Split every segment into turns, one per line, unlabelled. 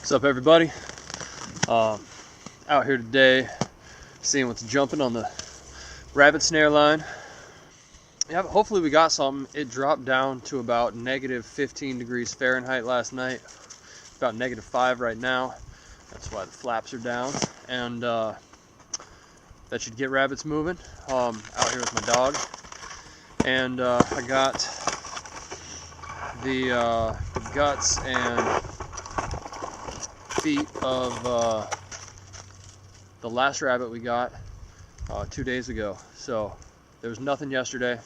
What's up, everybody? Out here today seeing what's jumping on the rabbit snare line. Yeah, hopefully we got something. It dropped down to about negative 15 degrees Fahrenheit last night, about -5 right now. That's why the flaps are down, and that should get rabbits moving. Out here with my dog, and I got the guts and feet of the last rabbit we got 2 days ago. So there was nothing yesterday.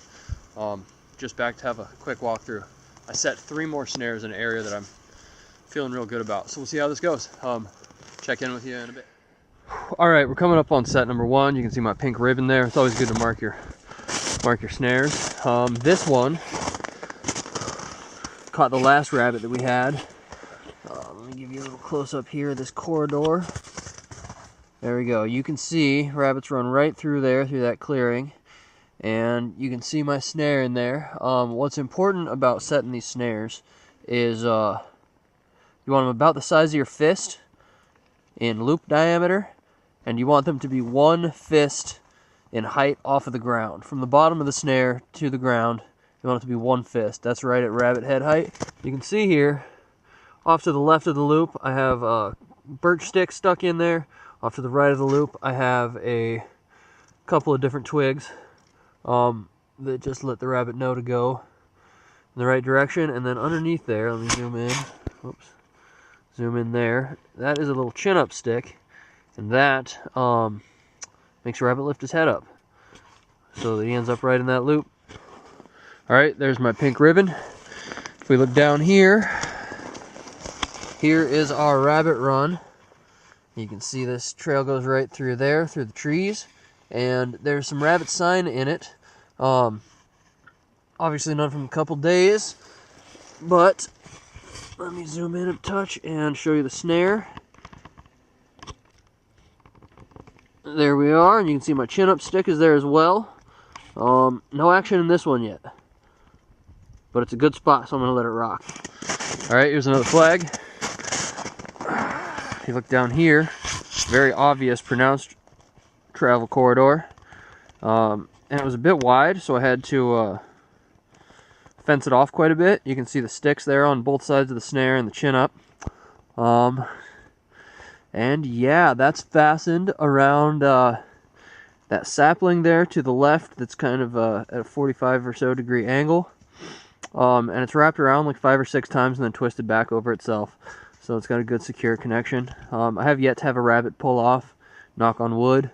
Just back to have a quick walkthrough. I set 3 more snares in an area that I'm feeling real good about. So we'll see how this goes. Check in with you in a bit. All right, we're coming up on set number 1. You can see my pink ribbon there. It's always good to mark your snares. This one caught the last rabbit that we had. Let me give you a little close up here, this corridor. There we go. You can see rabbits run right through there, through that clearing. And you can see my snare in there. What's important about setting these snares is you want them about the size of your fist in loop diameter, and you want them to be 1 fist in height off of the ground. From the bottom of the snare to the ground, you want it to be 1 fist. That's right at rabbit head height. You can see here, off to the left of the loop, I have a birch stick stuck in there. Off to the right of the loop, I have a couple of different twigs that just let the rabbit know to go in the right direction. And then underneath there, let me zoom in. Oops. Zoom in there. That is a little chin-up stick, and that makes a rabbit lift his head up so that he ends up right in that loop. All right, there's my pink ribbon. If we look down here, here is our rabbit run. You can see this trail goes right through there, through the trees, and there's some rabbit sign in it. Obviously none from a couple days, but let me zoom in a touch and show you the snare. There we are, and you can see my chin-up stick is there as well. No action in this one yet, but it's a good spot, so I'm going to let it rock. All right, here's another flag. If you look down here, very obvious, pronounced travel corridor. And it was a bit wide, so I had to fence it off quite a bit. You can see the sticks there on both sides of the snare and the chin up. And yeah, that's fastened around that sapling there to the left that's kind of at a 45 or so degree angle. And it's wrapped around like 5 or 6 times and then twisted back over itself. So it's got a good secure connection. I have yet to have a rabbit pull off, knock on wood.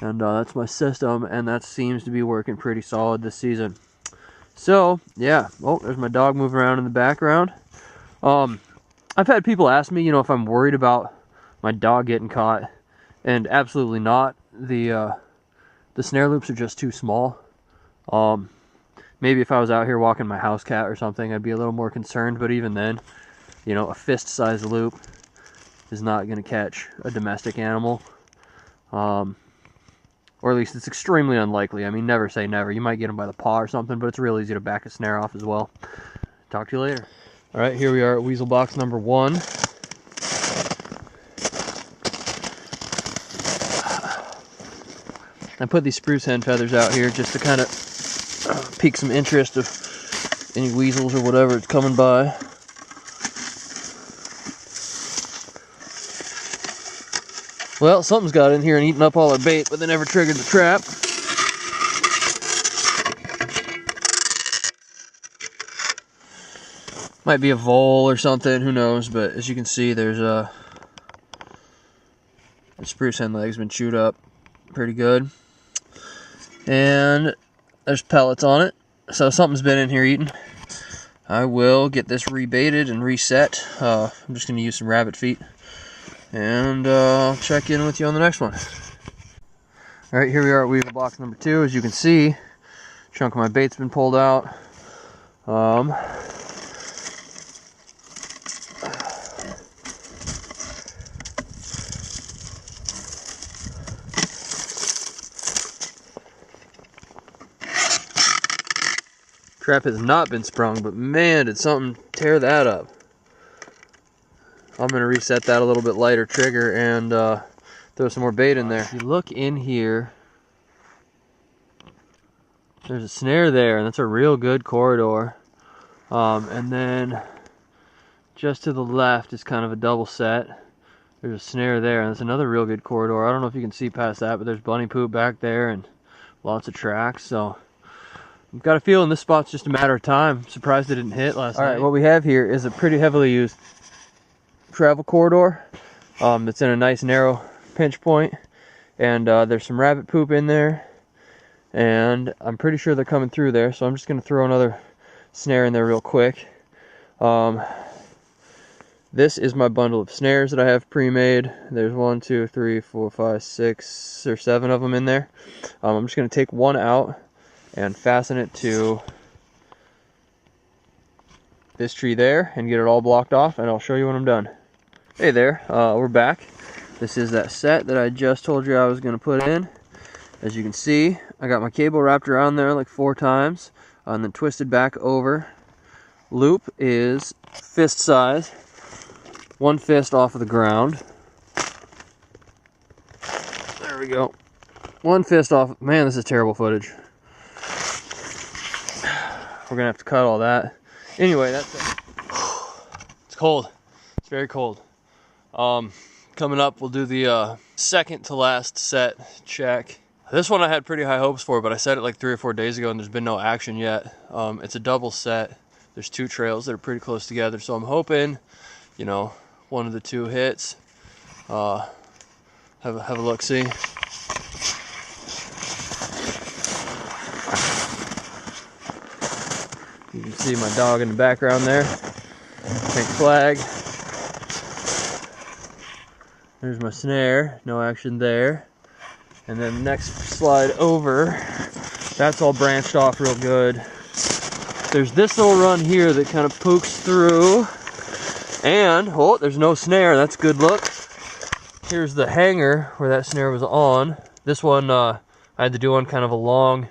And that's my system, and that seems to be working pretty solid this season. So, yeah. Oh, there's my dog moving around in the background. I've had people ask me, if I'm worried about my dog getting caught, and absolutely not. The snare loops are just too small. Maybe if I was out here walking my house cat or something, I'd be a little more concerned, but even then, a fist-sized loop is not going to catch a domestic animal. Or at least it's extremely unlikely. I mean, never say never. You might get them by the paw or something, but it's real easy to back a snare off as well. Talk to you later. All right, here we are at weasel box number 1. I put these spruce hen feathers out here just to kind of pique some interest of any weasels or whatever it's coming by. Well, something's got in here and eaten up all our bait, but they never triggered the trap. Might be a vole or something, who knows, but as you can see, there's the spruce hen leg's been chewed up pretty good. And there's pellets on it, so something's been in here eating. I will get this rebaited and reset. I'm just going to use some rabbit feet. And I'll check in with you on the next one. Alright, here we are at weasel box number 2. As you can see, a chunk of my bait's been pulled out. Trap has not been sprung, but man, did something tear that up. I'm gonna reset that a little bit lighter trigger and throw some more bait in there. If you look in here, there's a snare there, and that's a real good corridor. And then just to the left is kind of a double set. There's a snare there, and that's another real good corridor. I don't know if you can see past that, but there's bunny poop back there and lots of tracks. So I've got a feeling this spot's just a matter of time. I'm surprised it didn't hit last night. All right, what we have here is a pretty heavily used travel corridor that's in a nice narrow pinch point, and there's some rabbit poop in there, and I'm pretty sure they're coming through there, so I'm just going to throw another snare in there real quick. This is my bundle of snares that I have pre-made. There's 1, 2, 3, 4, 5, 6 or 7 of them in there. I'm just going to take one out and fasten it to this tree there and get it all blocked off, and I'll show you when I'm done. Hey there, we're back. This is that set that I just told you I was going to put in. As you can see, I got my cable wrapped around there like 4 times and then twisted back over. Loop is fist size, 1 fist off of the ground. There we go. 1 fist off. Man, this is terrible footage. We're gonna have to cut all that. Anyway, that's it. It's cold. It's very cold. Coming up, we'll do the second to last set check. This one I had pretty high hopes for, but I set it like 3 or 4 days ago and there's been no action yet. It's a double set. There's 2 trails that are pretty close together, so I'm hoping, you know, one of the 2 hits. Have a look, see. You can see my dog in the background there. Pink flag. There's my snare, no action there. And then next slide over, that's all branched off real good. There's this little run here that kind of pokes through. And, oh, there's no snare, that's a good look. Here's the hanger where that snare was on. This one I had to do on kind of a long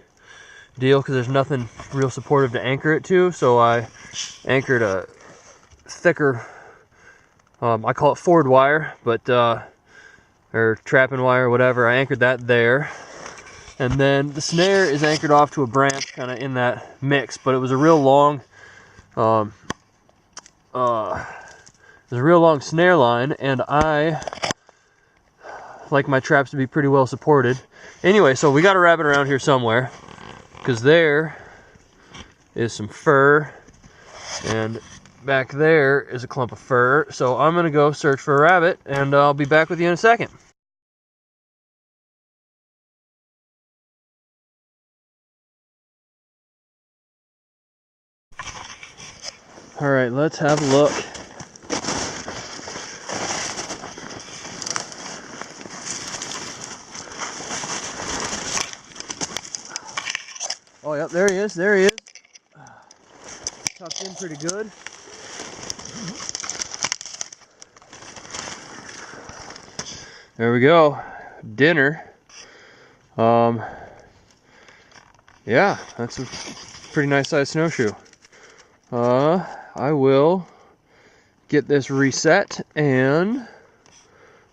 deal because there's nothing real supportive to anchor it to. So I anchored a thicker, I call it Ford wire, but or trapping wire, whatever. I anchored that there. And then the snare is anchored off to a branch kind of in that mix, but it was a real long, it was a real long snare line, and I like my traps to be pretty well supported. Anyway, so we got a rabbit around here somewhere, because there is some fur, and back there is a clump of fur. So I'm gonna go search for a rabbit, and I'll be back with you in a second. All right, let's have a look. Oh, yep, there he is, there he is. Tucked in pretty good. There we go, dinner. Yeah, that's a pretty nice sized snowshoe. I will get this reset and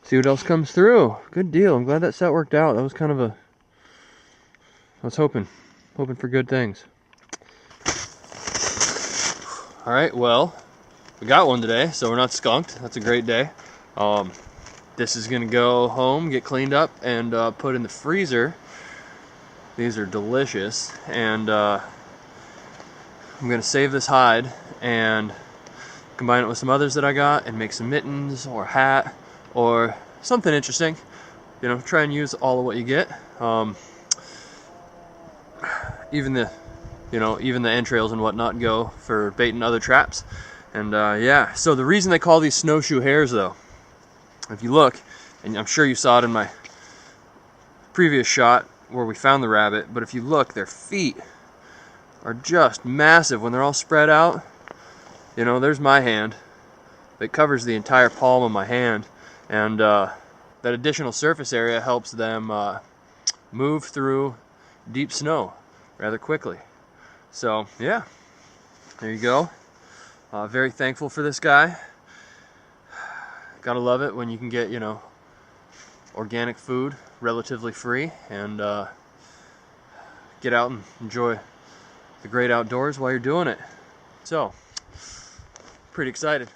see what else comes through. Good deal. I'm glad that set worked out. That was kind of a, I was hoping for good things. All right, well, we got one today, so we're not skunked. That's a great day. This is gonna go home, get cleaned up, and put in the freezer. These are delicious, and I'm gonna save this hide and combine it with some others that I got and make some mittens or hat or something interesting. You know, try and use all of what you get. Even the entrails and whatnot go for baiting other traps. And yeah, so the reason they call these snowshoe hares, though, if you look, and I'm sure you saw it in my previous shot where we found the rabbit, but if you look, their feet are just massive when they're all spread out. You know, there's my hand that covers the entire palm of my hand, and that additional surface area helps them move through deep snow rather quickly. So yeah, there you go. Very thankful for this guy. Gotta love it when you can get, you know, organic food relatively free and get out and enjoy the great outdoors while you're doing it. So, pretty excited.